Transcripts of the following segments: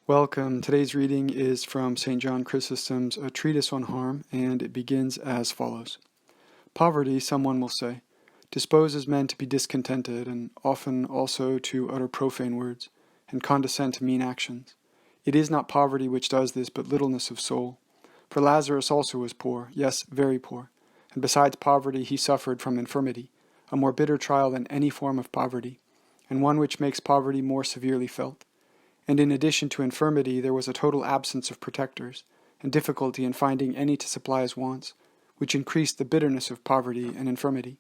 Welcome. Today's reading is from St. John Chrysostom's Treatise on Harm, and it begins as follows. Poverty, someone will say, disposes men to be discontented, and often also to utter profane words, and condescend to mean actions. It is not poverty which does this, but littleness of soul. For Lazarus also was poor, yes, very poor, and besides poverty he suffered from infirmity, a more bitter trial than any form of poverty, and one which makes poverty more severely felt. And in addition to infirmity, there was a total absence of protectors, and difficulty in finding any to supply his wants, which increased the bitterness of poverty and infirmity.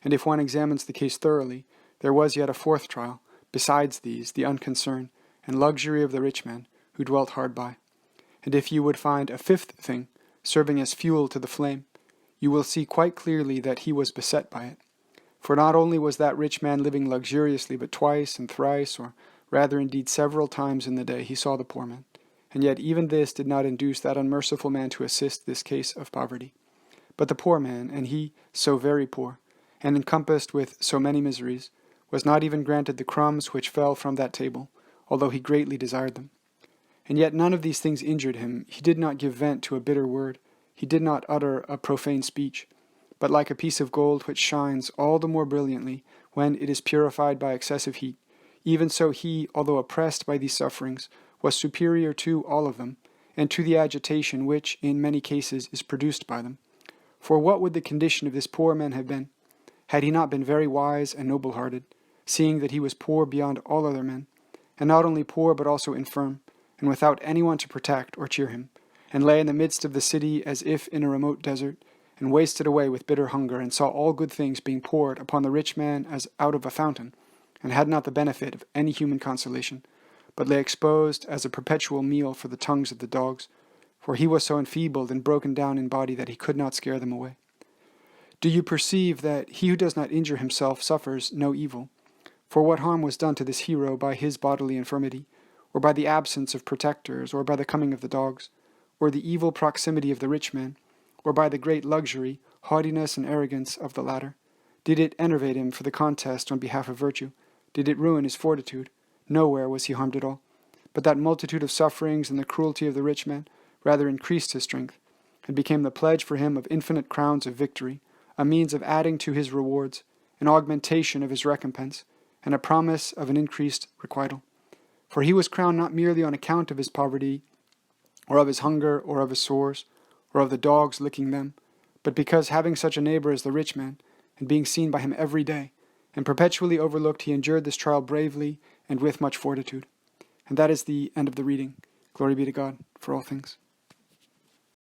And if one examines the case thoroughly, there was yet a fourth trial, besides these, the unconcern and luxury of the rich man, who dwelt hard by. And if you would find a fifth thing, serving as fuel to the flame, you will see quite clearly that he was beset by it. For not only was that rich man living luxuriously, but twice and thrice, or rather indeed several times in the day, he saw the poor man, and yet even this did not induce that unmerciful man to assist this case of poverty. But the poor man, and he so very poor, and encompassed with so many miseries, was not even granted the crumbs which fell from that table, although he greatly desired them. And yet none of these things injured him. He did not give vent to a bitter word, he did not utter a profane speech, but like a piece of gold which shines all the more brilliantly when it is purified by excessive heat, even so he, although oppressed by these sufferings, was superior to all of them, and to the agitation which, in many cases, is produced by them. For what would the condition of this poor man have been, had he not been very wise and noble-hearted, seeing that he was poor beyond all other men, and not only poor but also infirm, and without anyone to protect or cheer him, and lay in the midst of the city as if in a remote desert, and wasted away with bitter hunger, and saw all good things being poured upon the rich man as out of a fountain, and had not the benefit of any human consolation, but lay exposed as a perpetual meal for the tongues of the dogs, for he was so enfeebled and broken down in body that he could not scare them away. Do you perceive that he who does not injure himself suffers no evil? For what harm was done to this hero by his bodily infirmity, or by the absence of protectors, or by the coming of the dogs, or the evil proximity of the rich man, or by the great luxury, haughtiness, and arrogance of the latter? Did it enervate him for the contest on behalf of virtue? Did it ruin his fortitude? Nowhere was he harmed at all. But that multitude of sufferings and the cruelty of the rich man rather increased his strength, and became the pledge for him of infinite crowns of victory, a means of adding to his rewards, an augmentation of his recompense, and a promise of an increased requital. For he was crowned not merely on account of his poverty, or of his hunger, or of his sores, or of the dogs licking them, but because, having such a neighbor as the rich man, and being seen by him every day, and perpetually overlooked, he endured this trial bravely and with much fortitude. And that is the end of the reading. Glory be to God for all things.